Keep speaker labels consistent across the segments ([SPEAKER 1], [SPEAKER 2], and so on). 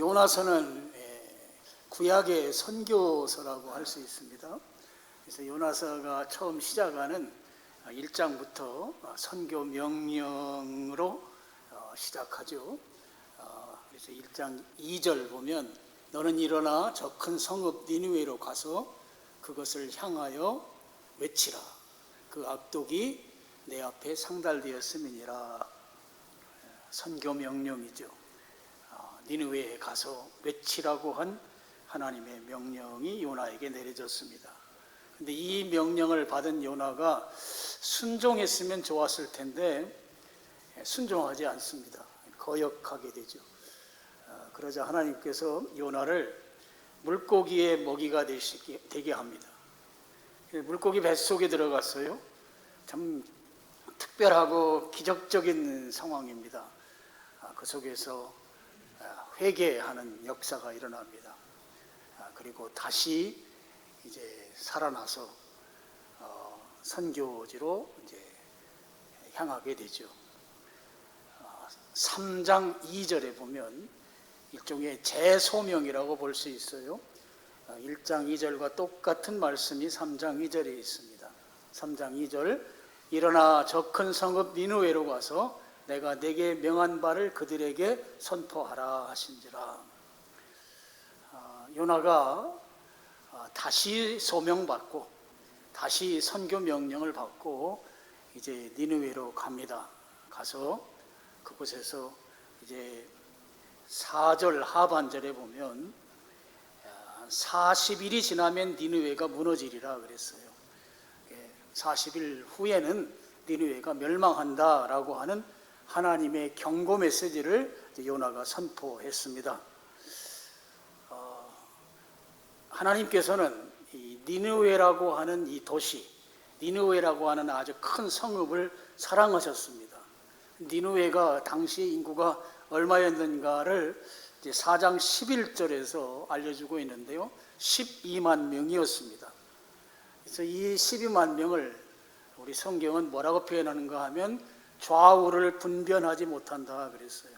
[SPEAKER 1] 요나서는 구약의 선교서라고 할 수 있습니다. 그래서 요나서가 처음 시작하는 1장부터 선교 명령으로 시작하죠. 그래서 1장 2절 보면 너는 일어나 저 큰 성읍 니느웨로 가서 그것을 향하여 외치라. 그 악독이 내 앞에 상달되었음이니라. 선교 명령이죠. 니느웨에 가서 외치라고 한 하나님의 명령이 요나에게 내려졌습니다. 근데 이 명령을 받은 요나가 순종했으면 좋았을 텐데 순종하지 않습니다. 거역하게 되죠. 그러자 하나님께서 요나를 물고기의 먹이가 되게 합니다. 물고기 뱃속에 들어갔어요. 참 특별하고 기적적인 상황입니다. 그 속에서 회개하는 역사가 일어납니다. 그리고 다시 이제 살아나서 선교지로 이제 향하게 되죠. 3장 2절에 보면 일종의 재소명이라고 볼 수 있어요. 1장 2절과 똑같은 말씀이 3장 2절에 있습니다. 3장 2절 일어나 저 큰 성읍 니느웨로 가서 내가 내게 명한 바를 그들에게 선포하라 하신지라. 요나가 다시 소명받고 다시 선교 명령을 받고 이제 니느웨로 갑니다. 가서 그곳에서 이제 4절 하반절에 보면 40일이 지나면 니느웨가 무너지리라 그랬어요. 40일 후에는 니느웨가 멸망한다라고 하는 하나님의 경고 메시지를 요나가 선포했습니다. 하나님께서는 이 니느웨라고 하는 이 도시, 니느웨라고 하는 아주 큰 성읍을 사랑하셨습니다. 니느웨가 당시 인구가 얼마였는가를 4장 11절에서 알려주고 있는데요. 12만 명이었습니다. 그래서 이 12만 명을 우리 성경은 뭐라고 표현하는가 하면 좌우를 분별하지 못한다 그랬어요.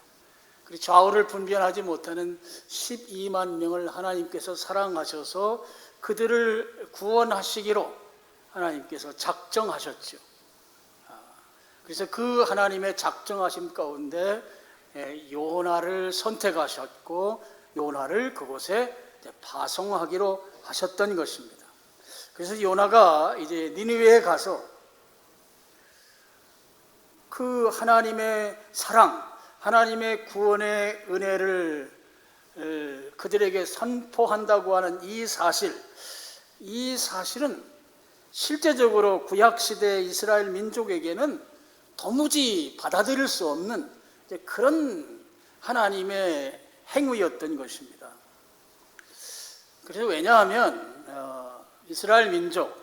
[SPEAKER 1] 그리고 좌우를 분별하지 못하는 12만 명을 하나님께서 사랑하셔서 그들을 구원하시기로 하나님께서 작정하셨죠. 그래서 그 하나님의 작정하심 가운데 요나를 선택하셨고 요나를 그곳에 파송하기로 하셨던 것입니다. 그래서 요나가 이제 니느웨에 가서 그 하나님의 사랑, 하나님의 구원의 은혜를 그들에게 선포한다고 하는 이 사실은 실제적으로 구약시대 이스라엘 민족에게는 도무지 받아들일 수 없는 그런 하나님의 행위였던 것입니다. 그래서 왜냐하면 이스라엘 민족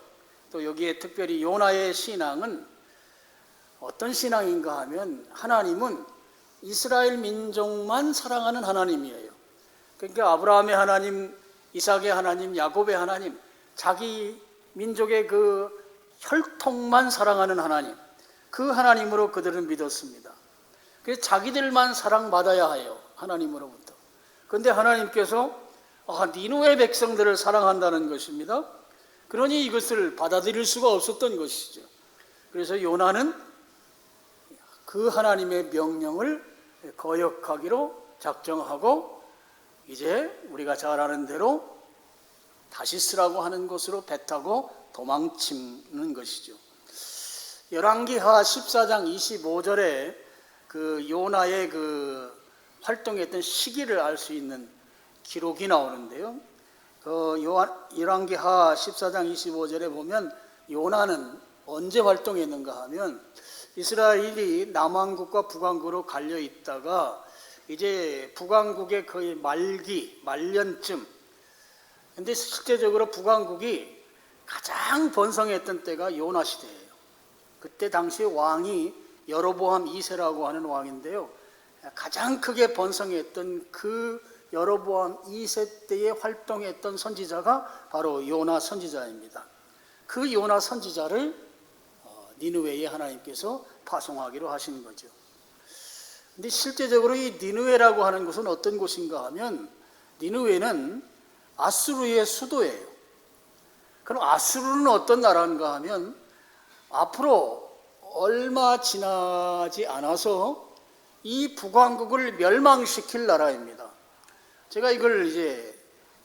[SPEAKER 1] 또 여기에 특별히 요나의 신앙은 어떤 신앙인가 하면 하나님은 이스라엘 민족만 사랑하는 하나님이에요. 그러니까 아브라함의 하나님, 이삭의 하나님, 야곱의 하나님, 자기 민족의 그 혈통만 사랑하는 하나님, 그 하나님으로 그들은 믿었습니다. 그래서 자기들만 사랑받아야 해요, 하나님으로부터. 그런데 하나님께서 니느웨 백성들을 사랑한다는 것입니다. 그러니 이것을 받아들일 수가 없었던 것이죠. 그래서 요나는 그 하나님의 명령을 거역하기로 작정하고 이제 우리가 잘 아는 대로 다시스라고 하는 곳으로 배 타고 도망치는 것이죠. 열왕기하 14장 25절에 그 요나의 그 활동했던 시기를 알 수 있는 기록이 나오는데요. 열왕기하 14장 25절에 보면 요나는 언제 활동했는가 하면 이스라엘이 남왕국과 북왕국으로 갈려 있다가 이제 북왕국의 거의 말년쯤, 근데 실제적으로 북왕국이 가장 번성했던 때가 요나 시대예요. 그때 당시 왕이 여로보암 2세라고 하는 왕인데요. 가장 크게 번성했던 그 여로보암 2세 때에 활동했던 선지자가 바로 요나 선지자입니다. 그 요나 선지자를 니느웨에 하나님께서 파송하기로 하신 거죠. 근데 실제적으로 이 니느웨라고 하는 곳은 어떤 곳인가 하면 니느웨는 아수르의 수도예요. 그럼 아수르는 어떤 나라인가 하면 앞으로 얼마 지나지 않아서 이 북왕국을 멸망시킬 나라입니다. 제가 이걸 이제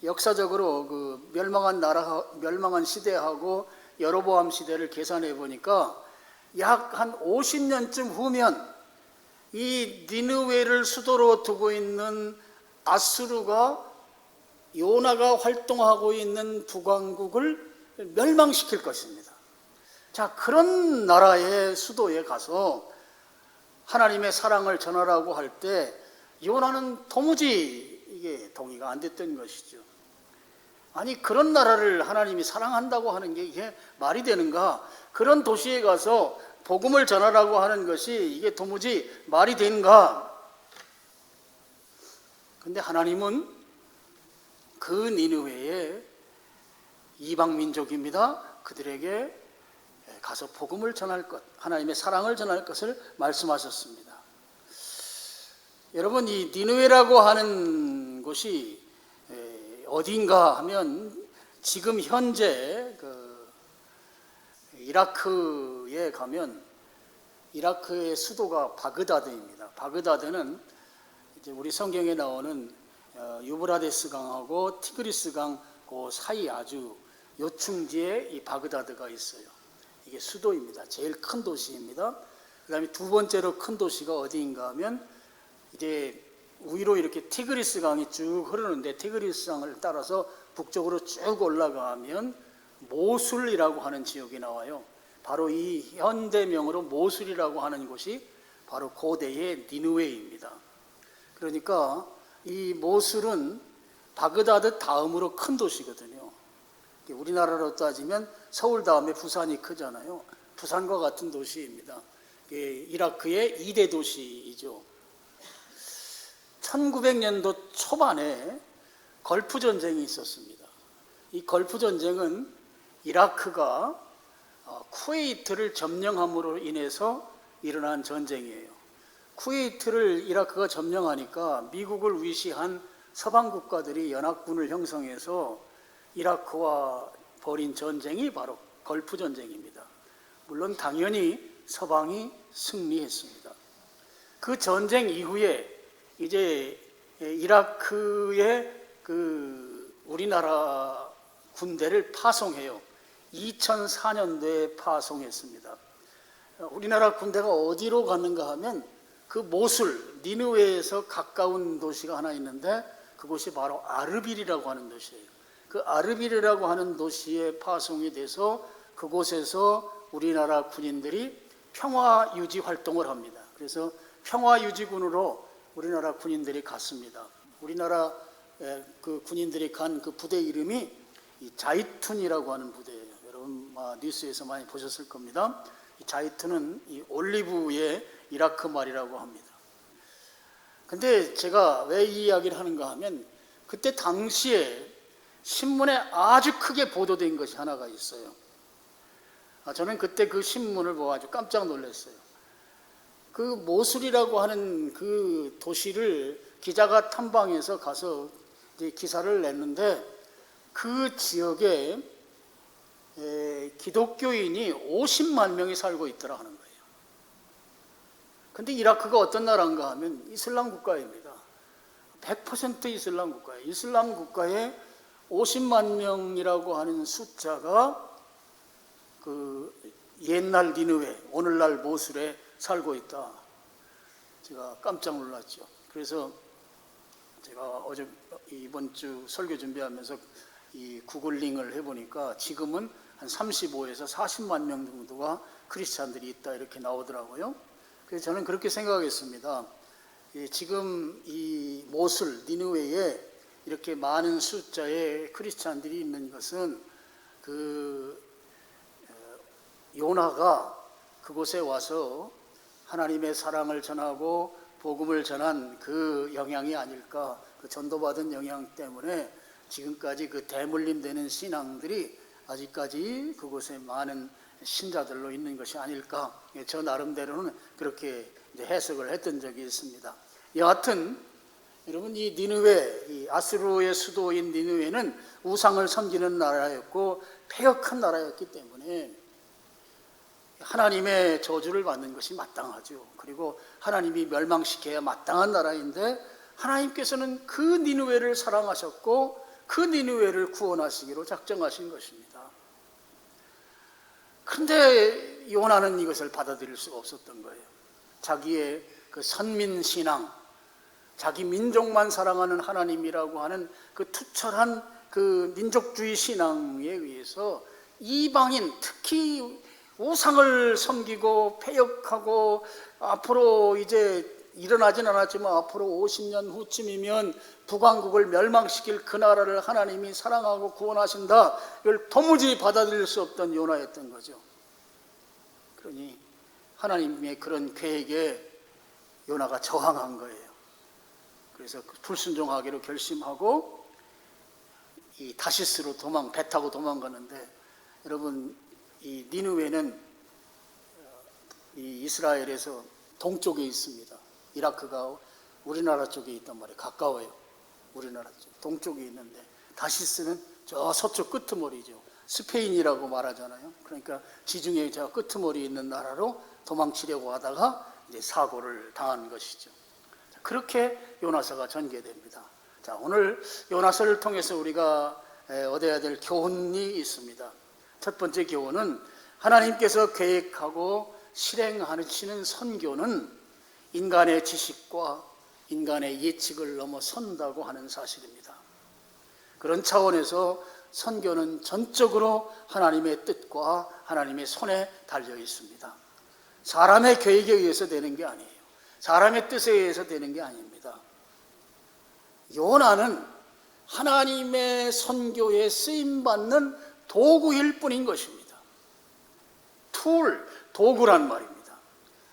[SPEAKER 1] 역사적으로 그 멸망한 시대하고 여로보암 시대를 계산해 보니까 약 한 50년쯤 후면 이 니느웨를 수도로 두고 있는 아수르가 요나가 활동하고 있는 북왕국을 멸망시킬 것입니다. 자, 그런 나라의 수도에 가서 하나님의 사랑을 전하라고 할 때 요나는 도무지 이게 동의가 안 됐던 것이죠. 아니, 그런 나라를 하나님이 사랑한다고 하는 게 이게 말이 되는가? 그런 도시에 가서 복음을 전하라고 하는 것이 이게 도무지 말이 되는가? 근데 하나님은 그 니느웨에 이방 민족입니다. 그들에게 가서 복음을 전할 것, 하나님의 사랑을 전할 것을 말씀하셨습니다. 여러분, 이 니느웨라고 하는 곳이 어딘가 하면 지금 현재 그 이라크에 가면 이라크의 수도가 바그다드입니다. 바그다드는 이제 우리 성경에 나오는 유브라데스 강하고 티그리스 강 그 사이 아주 요충지에 이 바그다드가 있어요. 이게 수도입니다. 제일 큰 도시입니다. 그 다음에 두 번째로 큰 도시가 어디인가 하면 이제 위로 이렇게 티그리스 강이 쭉 흐르는데 티그리스 강을 따라서 북쪽으로 쭉 올라가면 모술이라고 하는 지역이 나와요. 바로 이 현대명으로 모술이라고 하는 곳이 바로 고대의 니느웨입니다. 그러니까 이 모술은 바그다드 다음으로 큰 도시거든요. 우리나라로 따지면 서울 다음에 부산이 크잖아요. 부산과 같은 도시입니다. 이라크의 2대 도시이죠. 1900년도 초반에 걸프 전쟁이 있었습니다. 이 걸프 전쟁은 이라크가 쿠웨이트를 점령함으로 인해서 일어난 전쟁이에요. 쿠웨이트를 이라크가 점령하니까 미국을 위시한 서방 국가들이 연합군을 형성해서 이라크와 벌인 전쟁이 바로 걸프 전쟁입니다. 물론 당연히 서방이 승리했습니다. 그 전쟁 이후에 이제 이라크에 그 우리나라 군대를 파송해요. 2004년도에 파송했습니다. 우리나라 군대가 어디로 갔는가 하면 그 모술, 니느웨에서 가까운 도시가 하나 있는데 그곳이 바로 아르빌이라고 하는 도시예요. 그 아르빌이라고 하는 도시에 파송이 돼서 그곳에서 우리나라 군인들이 평화 유지 활동을 합니다. 그래서 평화 유지군으로 우리나라 군인들이 갔습니다. 우리나라 그 군인들이 간 그 부대 이름이 이 자이툰이라고 하는 부대예요. 여러분 뉴스에서 많이 보셨을 겁니다. 이 자이툰은 이 올리브의 이라크 말이라고 합니다. 근데 제가 왜 이 이야기를 하는가 하면 그때 당시에 신문에 아주 크게 보도된 것이 하나가 있어요. 저는 그때 그 신문을 보고 아주 깜짝 놀랐어요. 그 모술이라고 하는 그 도시를 기자가 탐방해서 가서 이제 기사를 냈는데 그 지역에 기독교인이 50만 명이 살고 있더라 하는 거예요. 근데 이라크가 어떤 나라인가 하면 이슬람 국가입니다. 100% 이슬람 국가예요. 이슬람 국가에 50만 명이라고 하는 숫자가 그 옛날 니느웨, 오늘날 모술에 살고 있다. 제가 깜짝 놀랐죠. 그래서 제가 이번 주 설교 준비하면서 이 구글링을 해보니까 지금은 한 35에서 40만 명 정도가 크리스찬들이 있다 이렇게 나오더라고요. 그래서 저는 그렇게 생각했습니다. 지금 이 모술, 니느웨에 이렇게 많은 숫자의 크리스찬들이 있는 것은 그 요나가 그곳에 와서 하나님의 사랑을 전하고 복음을 전한 그 영향이 아닐까, 그 전도받은 영향 때문에 지금까지 그 대물림되는 신앙들이 아직까지 그곳에 많은 신자들로 있는 것이 아닐까, 저 나름대로는 그렇게 이제 해석을 했던 적이 있습니다. 여하튼 여러분, 이 니느웨, 이 아수르의 수도인 니느웨는 우상을 섬기는 나라였고 패역한 나라였기 때문에 하나님의 저주를 받는 것이 마땅하죠. 그리고 하나님이 멸망시켜야 마땅한 나라인데 하나님께서는 그 니느웨를 사랑하셨고 그 니느웨를 구원하시기로 작정하신 것입니다. 그런데 요나는 이것을 받아들일 수가 없었던 거예요. 자기의 그 선민신앙, 자기 민족만 사랑하는 하나님이라고 하는 그 투철한 그 민족주의 신앙에 의해서 이방인, 특히 우상을 섬기고 패역하고 앞으로 이제 일어나진 않았지만 앞으로 50년 후쯤이면 북왕국을 멸망시킬 그 나라를 하나님이 사랑하고 구원하신다, 이걸 도무지 받아들일 수 없던 요나였던 거죠. 그러니 하나님의 그런 계획에 요나가 저항한 거예요. 그래서 불순종하기로 결심하고 이 다시스로 배 타고 도망가는데, 여러분, 이 니느웨는 이 이스라엘에서 동쪽에 있습니다. 이라크가 우리나라 쪽에 있단 말이에요. 가까워요. 우리나라 쪽 동쪽에 있는데, 다시스는 저 서쪽 끄트머리죠. 스페인이라고 말하잖아요. 그러니까 지중해 저 끄트머리에 있는 나라로 도망치려고 하다가 이제 사고를 당한 것이죠. 그렇게 요나서가 전개됩니다. 자, 오늘 요나서를 통해서 우리가 얻어야 될 교훈이 있습니다. 첫 번째 교훈은 하나님께서 계획하고 실행하시는 선교는 인간의 지식과 인간의 예측을 넘어선다고 하는 사실입니다. 그런 차원에서 선교는 전적으로 하나님의 뜻과 하나님의 손에 달려 있습니다. 사람의 계획에 의해서 되는 게 아니에요. 사람의 뜻에 의해서 되는 게 아닙니다. 요나는 하나님의 선교에 쓰임받는 도구일 뿐인 것입니다. 도구란 말입니다.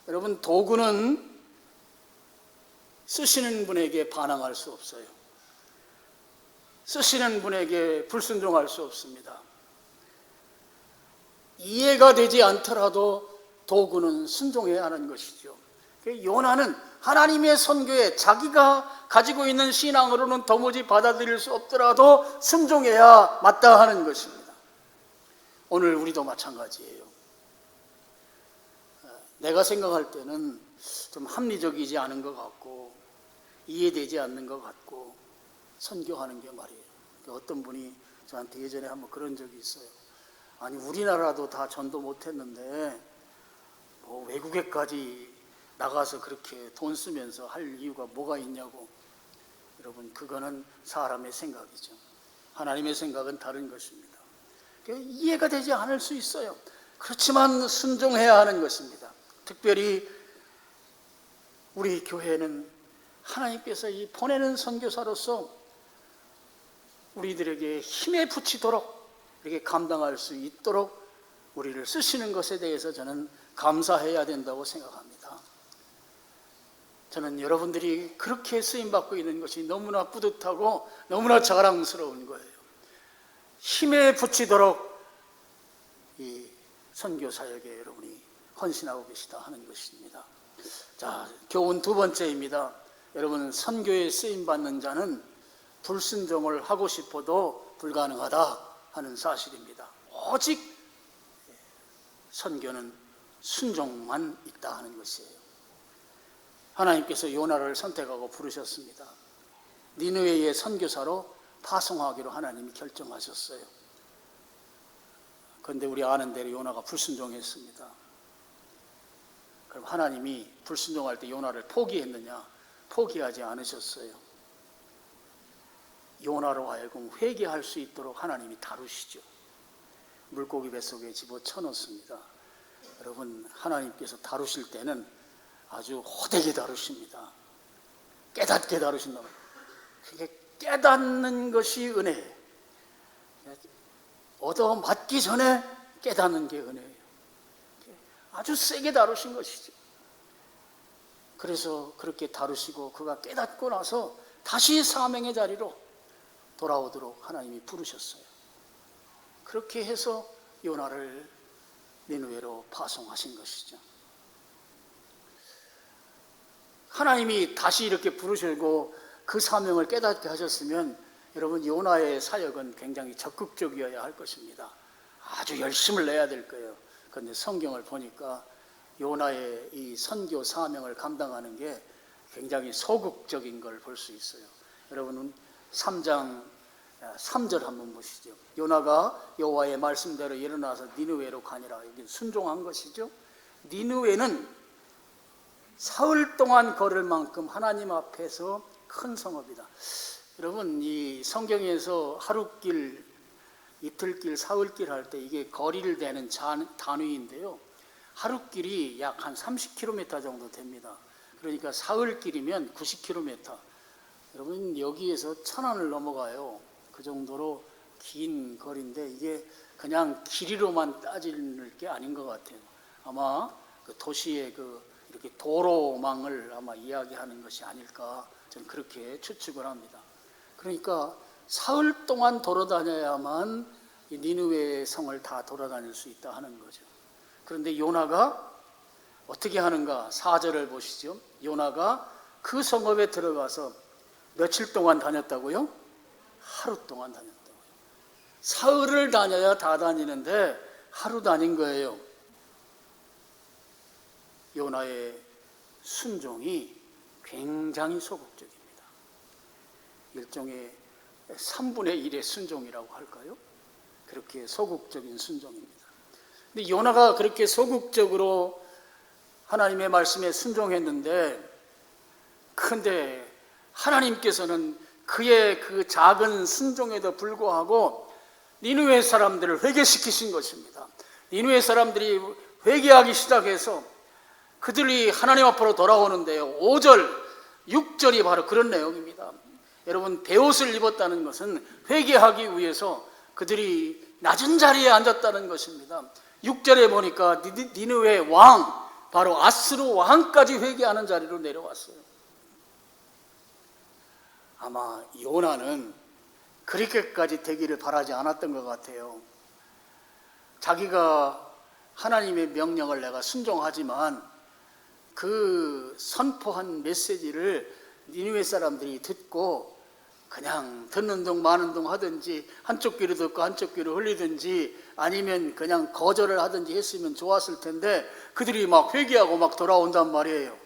[SPEAKER 1] 여러분, 도구는 쓰시는 분에게 반항할 수 없어요. 쓰시는 분에게 불순종할 수 없습니다. 이해가 되지 않더라도 도구는 순종해야 하는 것이죠. 요나는 하나님의 선교에 자기가 가지고 있는 신앙으로는 도무지 받아들일 수 없더라도 순종해야 마땅하는 것입니다. 오늘 우리도 마찬가지예요. 내가 생각할 때는 좀 합리적이지 않은 것 같고 이해되지 않는 것 같고 선교하는 게 말이에요. 어떤 분이 저한테 예전에 한번 그런 적이 있어요. 아니, 우리나라도 다 전도 못했는데 뭐 외국에까지 나가서 그렇게 돈 쓰면서 할 이유가 뭐가 있냐고. 여러분, 그거는 사람의 생각이죠. 하나님의 생각은 다른 것입니다. 이해가 되지 않을 수 있어요. 그렇지만 순종해야 하는 것입니다. 특별히 우리 교회는 하나님께서 이 보내는 선교사로서 우리들에게 힘에 부치도록 이렇게 감당할 수 있도록 우리를 쓰시는 것에 대해서 저는 감사해야 된다고 생각합니다. 저는 여러분들이 그렇게 쓰임받고 있는 것이 너무나 뿌듯하고 너무나 자랑스러운 거예요. 힘에 부치도록 이 선교 사역에 여러분이 헌신하고 계시다 하는 것입니다. 자, 교훈 두 번째입니다. 여러분, 선교에 쓰임받는 자는 불순종을 하고 싶어도 불가능하다 하는 사실입니다. 오직 선교는 순종만 있다 하는 것이에요. 하나님께서 요나를 선택하고 부르셨습니다. 니느웨의 선교사로 파송하기로 하나님이 결정하셨어요. 그런데 우리 아는 대로 요나가 불순종했습니다. 그럼 하나님이 불순종할 때 요나를 포기했느냐? 포기하지 않으셨어요. 요나로 하여금 회개할 수 있도록 하나님이 다루시죠. 물고기 뱃속에 집어쳐넣습니다. 여러분, 하나님께서 다루실 때는 아주 호되게 다루십니다. 깨닫게 다루신다. 그게 깨닫는 것이 은혜예요. 얻어 맞기 전에 깨닫는 게 은혜예요. 아주 세게 다루신 것이죠. 그래서 그렇게 다루시고 그가 깨닫고 나서 다시 사명의 자리로 돌아오도록 하나님이 부르셨어요. 그렇게 해서 요나를 니느웨로 파송하신 것이죠. 하나님이 다시 이렇게 부르시고 그 사명을 깨닫게 하셨으면 여러분 요나의 사역은 굉장히 적극적이어야 할 것입니다. 아주 열심을 내야 될 거예요. 그런데 성경을 보니까 요나의 이 선교 사명을 감당하는 게 굉장히 소극적인 걸 볼 수 있어요. 여러분은 3장 3절 한번 보시죠. 요나가 여호와의 말씀대로 일어나서 니느웨로 가니라. 여기 순종한 것이죠. 니느웨는 사흘 동안 걸을 만큼 하나님 앞에서 큰 성읍이다. 여러분, 이 성경에서 하루길, 이틀길, 사흘길 할 때 이게 거리를 대는 단위인데요. 하루길이 약 한 30km 정도 됩니다. 그러니까 사흘길이면 90km. 여러분, 여기에서 천안을 넘어가요. 그 정도로 긴 거리인데 이게 그냥 길이로만 따질 게 아닌 것 같아요. 아마 그 도시의 이렇게 도로망을 아마 이야기하는 것이 아닐까, 저는 그렇게 추측을 합니다. 그러니까 사흘 동안 돌아다녀야만 이 니느웨 성을 다 돌아다닐 수 있다 하는 거죠. 그런데 요나가 어떻게 하는가? 4절을 보시죠. 요나가 그 성읍에 들어가서 며칠 동안 다녔다고요? 하루 동안 다녔다고요. 사흘을 다녀야 다 다니는데 하루 다닌 거예요. 요나의 순종이 굉장히 소극적입니다. 일종의 3분의 1의 순종이라고 할까요? 그렇게 소극적인 순종입니다. 근데 요나가 그렇게 소극적으로 하나님의 말씀에 순종했는데, 그런데 하나님께서는 그의 그 작은 순종에도 불구하고 니느웨 사람들을 회개시키신 것입니다. 니느웨 사람들이 회개하기 시작해서 그들이 하나님 앞으로 돌아오는데요, 5절, 6절이 바로 그런 내용입니다. 여러분, 베옷을 입었다는 것은 회개하기 위해서 그들이 낮은 자리에 앉았다는 것입니다. 6절에 보니까 니느웨 왕, 바로 아스루 왕까지 회개하는 자리로 내려왔어요. 아마 요나는 그렇게까지 되기를 바라지 않았던 것 같아요. 자기가 하나님의 명령을 내가 순종하지만 그 선포한 메시지를 니느웨 사람들이 듣고 그냥 듣는 둥 마는 둥 하든지 한쪽 귀로 듣고 한쪽 귀로 흘리든지 아니면 그냥 거절을 하든지 했으면 좋았을 텐데 그들이 막 회개하고 막 돌아온단 말이에요.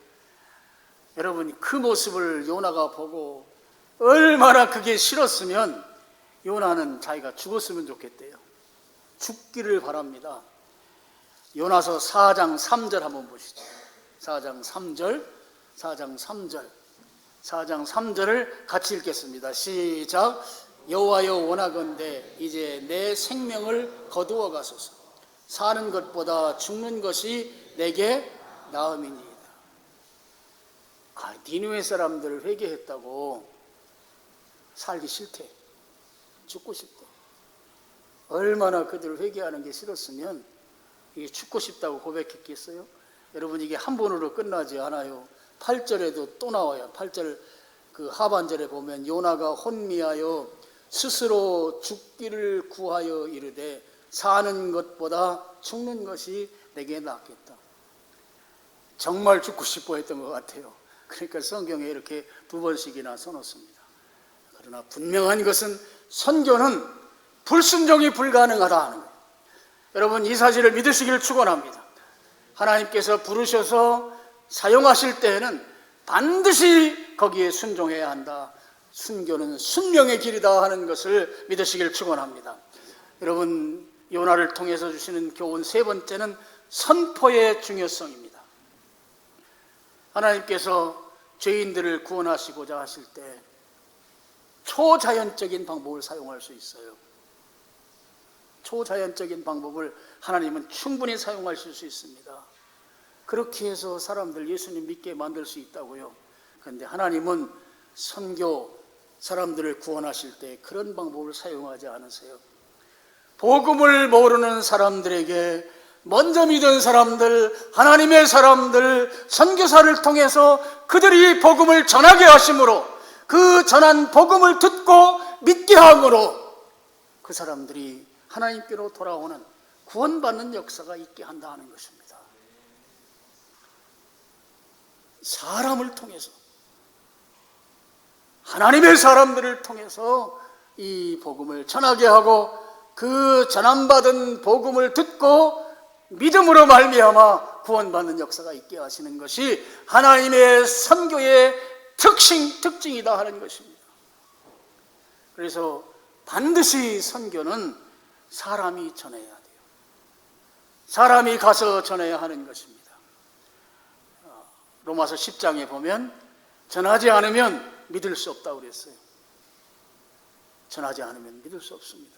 [SPEAKER 1] 여러분, 그 모습을 요나가 보고 얼마나 그게 싫었으면 요나는 자기가 죽었으면 좋겠대요. 죽기를 바랍니다. 요나서 4장 3절 한번 보시죠. 4장 3절을 같이 읽겠습니다. 시작. 여호와여, 원하건대 이제 내 생명을 거두어 가소서. 사는 것보다 죽는 것이 내게 나음이니이다. 니느웨 사람들 회개했다고 살기 싫대. 죽고 싶대. 얼마나 그들 회개하는 게 싫었으면 이게 죽고 싶다고 고백했겠어요? 여러분, 이게 한 번으로 끝나지 않아요. 8절에도 또 나와요. 8절 그 하반절에 보면 요나가 혼미하여 스스로 죽기를 구하여 이르되 사는 것보다 죽는 것이 내게 낫겠다. 정말 죽고 싶어 했던 것 같아요. 그러니까 성경에 이렇게 2번씩이나 써놓습니다. 그러나 분명한 것은 선교는 불순종이 불가능하다 하는 거예요. 여러분, 이 사실을 믿으시기를 축원합니다. 하나님께서 부르셔서 사용하실 때에는 반드시 거기에 순종해야 한다. 순교는 순명의 길이다 하는 것을 믿으시길 축원합니다. 여러분, 요나를 통해서 주시는 교훈 세 번째는 선포의 중요성입니다. 하나님께서 죄인들을 구원하시고자 하실 때 초자연적인 방법을 사용할 수 있어요. 초자연적인 방법을 하나님은 충분히 사용하실 수 있습니다. 그렇게 해서 사람들 예수님 믿게 만들 수 있다고요. 그런데 하나님은 선교, 사람들을 구원하실 때 그런 방법을 사용하지 않으세요. 복음을 모르는 사람들에게 먼저 믿은 사람들, 하나님의 사람들, 선교사를 통해서 그들이 복음을 전하게 하심으로 그 전한 복음을 듣고 믿게 함으로 그 사람들이 하나님께로 돌아오는 구원받는 역사가 있게 한다는 것입니다. 사람을 통해서, 하나님의 사람들을 통해서 이 복음을 전하게 하고, 그 전함받은 복음을 듣고 믿음으로 말미암아 구원받는 역사가 있게 하시는 것이 하나님의 선교의 특징이다 하는 것입니다. 그래서 반드시 선교는 사람이 전해야 돼요. 사람이 가서 전해야 하는 것입니다. 로마서 10장에 보면 전하지 않으면 믿을 수 없다고 그랬어요. 전하지 않으면 믿을 수 없습니다.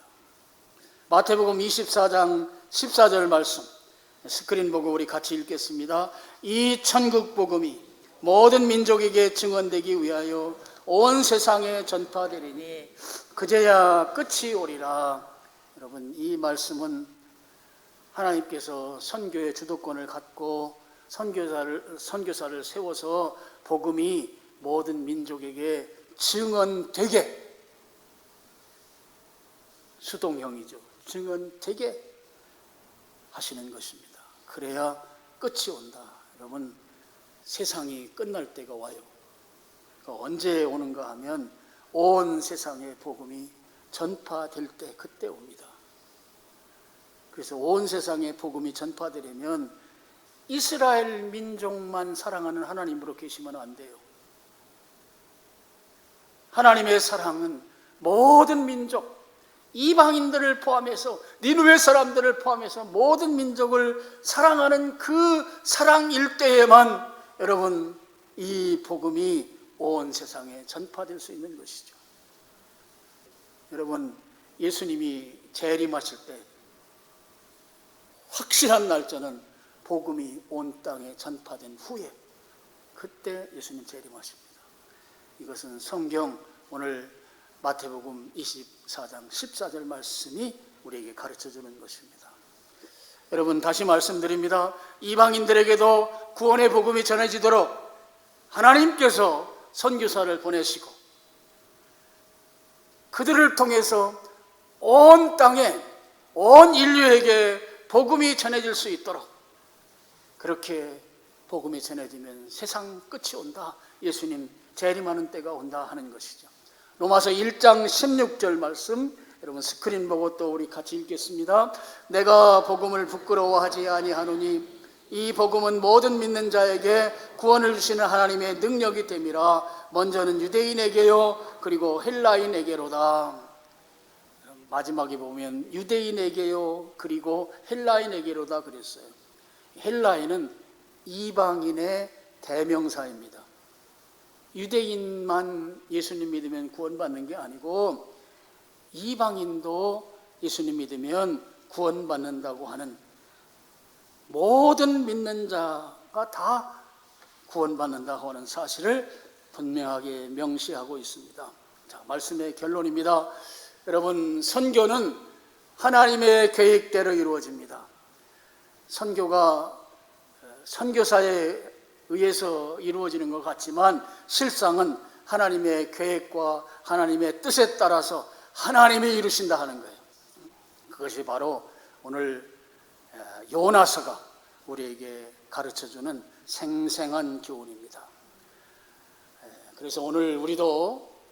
[SPEAKER 1] 마태복음 24장 14절 말씀, 스크린 보고 우리 같이 읽겠습니다. 이 천국 복음이 모든 민족에게 증언되기 위하여 온 세상에 전파되리니 그제야 끝이 오리라. 여러분, 이 말씀은 하나님께서 선교의 주도권을 갖고 선교사를 세워서 복음이 모든 민족에게 증언되게, 수동형이죠. 증언되게 하시는 것입니다. 그래야 끝이 온다. 여러분, 세상이 끝날 때가 와요. 언제 오는가 하면 온 세상에 복음이 전파될 때, 그때 옵니다. 그래서 온 세상에 복음이 전파되려면 이스라엘 민족만 사랑하는 하나님으로 계시면 안 돼요. 하나님의 사랑은 모든 민족, 이방인들을 포함해서, 니느웨 사람들을 포함해서 모든 민족을 사랑하는 그 사랑일 때에만 여러분, 이 복음이 온 세상에 전파될 수 있는 것이죠. 여러분, 예수님이 재림하실 때 확실한 날짜는 복음이 온 땅에 전파된 후에, 그때 예수님 재림하십니다. 이것은 성경 오늘 마태복음 24장 14절 말씀이 우리에게 가르쳐주는 것입니다. 여러분, 다시 말씀드립니다. 이방인들에게도 구원의 복음이 전해지도록 하나님께서 선교사를 보내시고 그들을 통해서 온 땅에, 온 인류에게 복음이 전해질 수 있도록, 그렇게 복음이 전해지면 세상 끝이 온다, 예수님 재림하는 때가 온다 하는 것이죠. 로마서 1장 16절 말씀, 여러분 스크린 보고 또 우리 같이 읽겠습니다. 내가 복음을 부끄러워하지 아니하노니 이 복음은 모든 믿는 자에게 구원을 주시는 하나님의 능력이 됨이라. 먼저는 유대인에게요 그리고 헬라인에게로다. 마지막에 보면 유대인에게요 그리고 헬라인에게로다 그랬어요. 헬라인은 이방인의 대명사입니다. 유대인만 예수님 믿으면 구원받는 게 아니고 이방인도 예수님 믿으면 구원받는다고 하는, 모든 믿는 자가 다 구원받는다고 하는 사실을 분명하게 명시하고 있습니다. 자, 말씀의 결론입니다. 여러분, 선교는 하나님의 계획대로 이루어집니다. 선교가 선교사에 의해서 이루어지는 것 같지만 실상은 하나님의 계획과 하나님의 뜻에 따라서 하나님이 이루신다 하는 거예요. 그것이 바로 오늘 요나서가 우리에게 가르쳐주는 생생한 교훈입니다. 그래서 오늘 우리도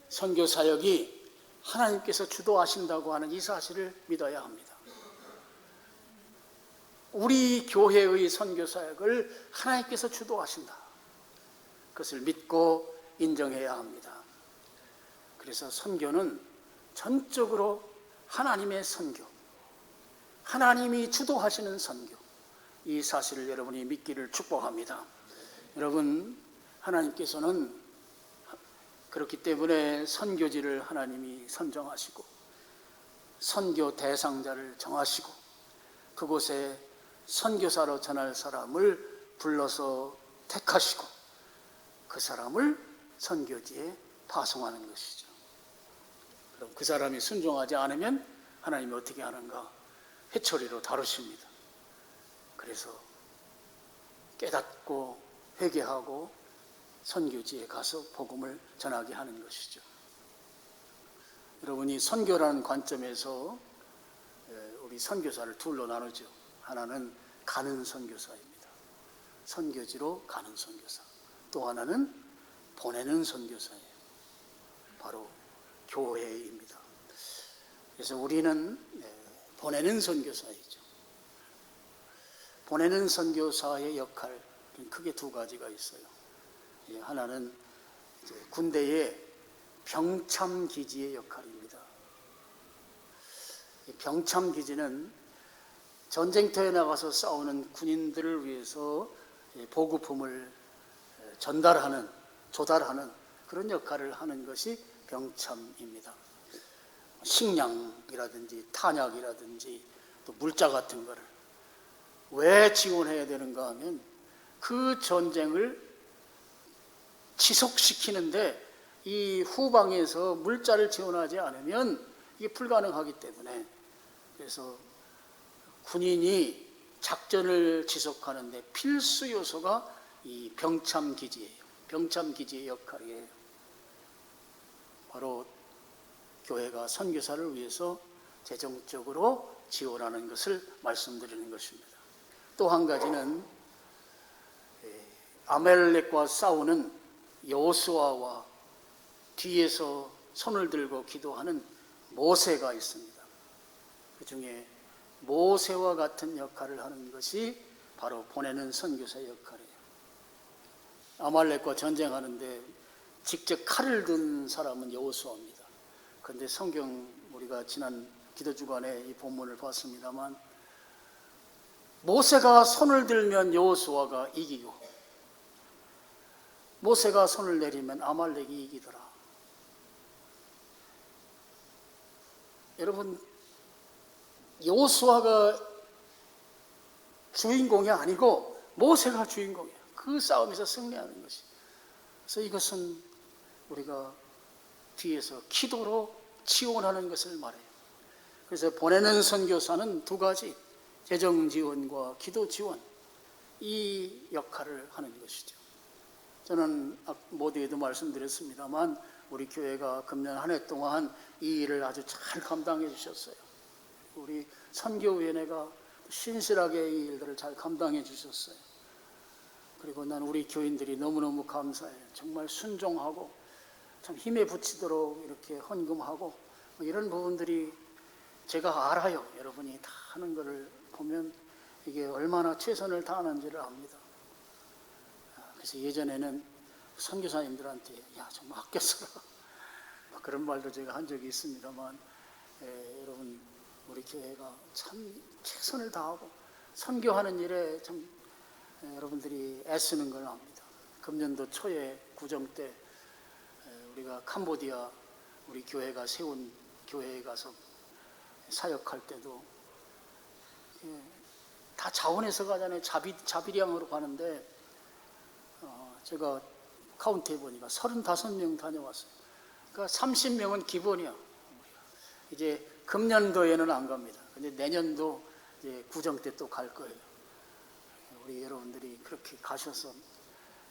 [SPEAKER 1] 선교 사역이 하나님께서 주도하신다고 하는 이 사실을 믿어야 합니다. 우리 교회의 선교 사역을 하나님께서 주도하신다, 그것을 믿고 인정해야 합니다. 그래서 선교는 전적으로 하나님의 선교, 하나님이 주도하시는 선교, 이 사실을 여러분이 믿기를 축복합니다. 여러분, 하나님께서는 그렇기 때문에 선교지를 하나님이 선정하시고 선교 대상자를 정하시고 그곳에 선교사로 전할 사람을 불러서 택하시고 그 사람을 선교지에 파송하는 것이죠. 그럼 그 사람이 순종하지 않으면 하나님이 어떻게 하는가? 회초리로 다루십니다. 그래서 깨닫고 회개하고 선교지에 가서 복음을 전하게 하는 것이죠. 여러분이 선교라는 관점에서 우리 선교사를 둘로 나누죠. 하나는 가는 선교사입니다. 선교지로 가는 선교사, 또 하나는 보내는 선교사예요. 바로 교회입니다. 그래서 우리는 보내는 선교사이죠. 보내는 선교사의 역할, 크게 두 가지가 있어요. 하나는 이제 군대의 병참기지의 역할입니다. 병참기지는 전쟁터에 나가서 싸우는 군인들을 위해서 보급품을 전달하는, 조달하는 그런 역할을 하는 것이 병참입니다. 식량이라든지 탄약이라든지 또 물자 같은 거를 왜 지원해야 되는가 하면 그 전쟁을 지속시키는데 이 후방에서 물자를 지원하지 않으면 이게 불가능하기 때문에, 그래서 군인이 작전을 지속하는데 필수 요소가 이 병참기지예요. 병참기지의 역할이에요. 바로 교회가 선교사를 위해서 재정적으로 지원하는 것을 말씀드리는 것입니다. 또 한 가지는 아말렉과 싸우는 여호수아와 뒤에서 손을 들고 기도하는 모세가 있습니다. 그 중에 모세와 같은 역할을 하는 것이 바로 보내는 선교사의 역할이에요. 아말렉과 전쟁하는데 직접 칼을 든 사람은 여호수아입니다. 그런데 성경, 우리가 지난 기도 주간에 이 본문을 봤습니다만, 모세가 손을 들면 여호수아가 이기고 모세가 손을 내리면 아말렉이 이기더라. 여러분, 여호수아가 주인공이 아니고 모세가 주인공이에요. 그 싸움에서 승리하는 것이. 그래서 이것은 우리가 뒤에서 기도로 지원하는 것을 말해요. 그래서 보내는 선교사는 두 가지, 재정 지원과 기도 지원, 이 역할을 하는 것이죠. 저는 모두에도 말씀드렸습니다만 우리 교회가 금년 한 해 동안 이 일을 아주 잘 감당해 주셨어요. 우리 선교위원회가 신실하게 이 일들을 잘 감당해 주셨어요. 그리고 난 우리 교인들이 너무너무 감사해요. 정말 순종하고 참 힘에 부치도록 이렇게 헌금하고 이런 부분들이 제가 알아요. 여러분이 다 하는 것을 보면 이게 얼마나 최선을 다하는지를 압니다. 그래서 예전에는 선교사님들한테 야, 좀 아껴 써라, 그런 말도 제가 한 적이 있습니다만, 여러분, 우리 교회가 참 최선을 다하고 선교하는 일에 참 여러분들이 애쓰는 걸 압니다. 금년도 초에 구정 때 우리가 캄보디아 우리 교회가 세운 교회에 가서 사역할 때도 다 자원해서 가잖아요. 자비량으로 가는데 제가 카운트해 보니까 35명 다녀왔어요. 그러니까 30명은 기본이야. 이제 금년도에는 안 갑니다. 근데 내년도 이제 구정 때 또 갈 거예요. 우리 여러분들이 그렇게 가셔서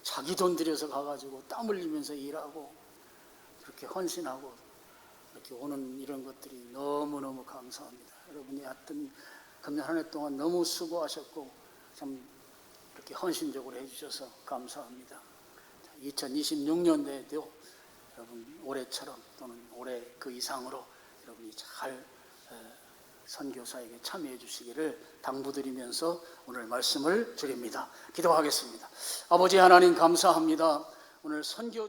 [SPEAKER 1] 자기 돈 들여서 가가지고 땀 흘리면서 일하고 그렇게 헌신하고 이렇게 오는 이런 것들이 너무너무 감사합니다. 여러분이 하여튼 금년 한 해 동안 너무 수고하셨고 참 이렇게 헌신적으로 해주셔서 감사합니다. 2026년도에도 여러분 올해처럼 또는 올해 그 이상으로 여러분이 잘 선교사에게 참여해 주시기를 당부드리면서 오늘 말씀을 드립니다. 기도하겠습니다. 아버지 하나님 감사합니다. 오늘 선교